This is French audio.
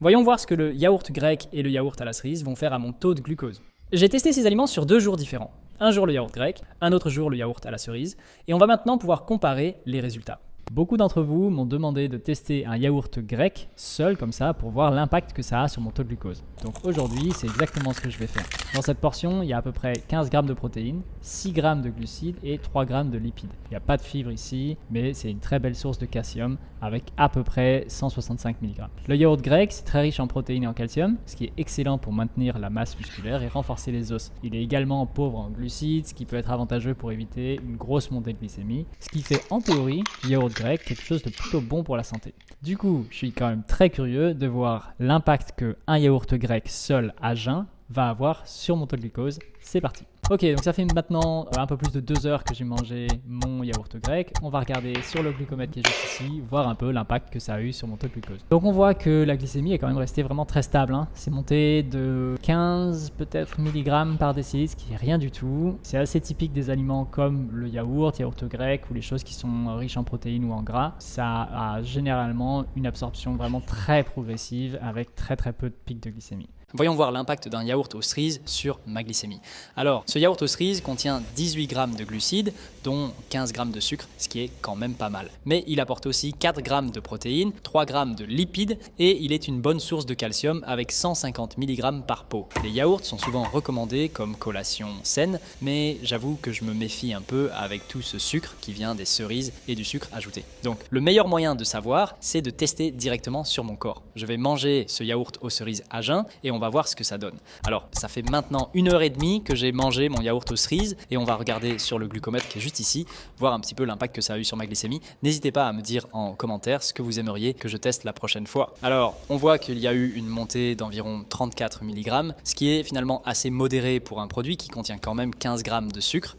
Voyons voir ce que le yaourt grec et le yaourt à la cerise vont faire à mon taux de glucose. J'ai testé ces aliments sur 2 jours différents. Un jour le yaourt grec, un autre jour le yaourt à la cerise, et on va maintenant pouvoir comparer les résultats. Beaucoup d'entre vous m'ont demandé de tester un yaourt grec seul comme ça pour voir l'impact que ça a sur mon taux de glucose. Donc aujourd'hui, c'est exactement ce que je vais faire. Dans cette portion, il y a à peu près 15 grammes de protéines, 6 grammes de glucides et 3 grammes de lipides. Il n'y a pas de fibres ici, mais c'est une très belle source de calcium avec à peu près 165 mg. Le yaourt grec, c'est très riche en protéines et en calcium, ce qui est excellent pour maintenir la masse musculaire et renforcer les os. Il est également pauvre en glucides, ce qui peut être avantageux pour éviter une grosse montée de glycémie, ce qui fait en théorie du yaourt grec quelque chose de plutôt bon pour la santé. Du coup, je suis quand même très curieux de voir l'impact que un yaourt grec seul à jeun va avoir sur mon taux de glucose. C'est parti. Ok, donc ça fait maintenant un peu plus de 2 heures que j'ai mangé mon yaourt grec. On va regarder sur le glucomètre qui est juste ici, voir un peu l'impact que ça a eu sur mon taux de glucose. Donc on voit que la glycémie est quand même restée vraiment très stable. C'est monté de 15 peut-être milligrammes par décilitre, ce qui est rien du tout. C'est assez typique des aliments comme le yaourt grec ou les choses qui sont riches en protéines ou en gras. Ça a généralement une absorption vraiment très progressive avec très peu de pics de glycémie. Voyons voir l'impact d'un yaourt aux cerises sur ma glycémie. Alors, ce yaourt aux cerises contient 18 grammes de glucides, dont 15 grammes de sucre, ce qui est quand même pas mal. Mais il apporte aussi 4 grammes de protéines, 3 grammes de lipides et il est une bonne source de calcium avec 150 mg par pot. Les yaourts sont souvent recommandés comme collation saine, mais j'avoue que je me méfie un peu avec tout ce sucre qui vient des cerises et du sucre ajouté. Donc, le meilleur moyen de savoir, c'est de tester directement sur mon corps. Je vais manger ce yaourt aux cerises à jeun et on va voir ce que ça donne. Alors, ça fait maintenant 1h30 que j'ai mangé mon yaourt aux cerises et on va regarder sur le glucomètre qui est juste ici, voir un petit peu l'impact que ça a eu sur ma glycémie. N'hésitez pas à me dire en commentaire ce que vous aimeriez que je teste la prochaine fois. Alors, on voit qu'il y a eu une montée d'environ 34 mg, ce qui est finalement assez modéré pour un produit qui contient quand même 15 grammes de sucre.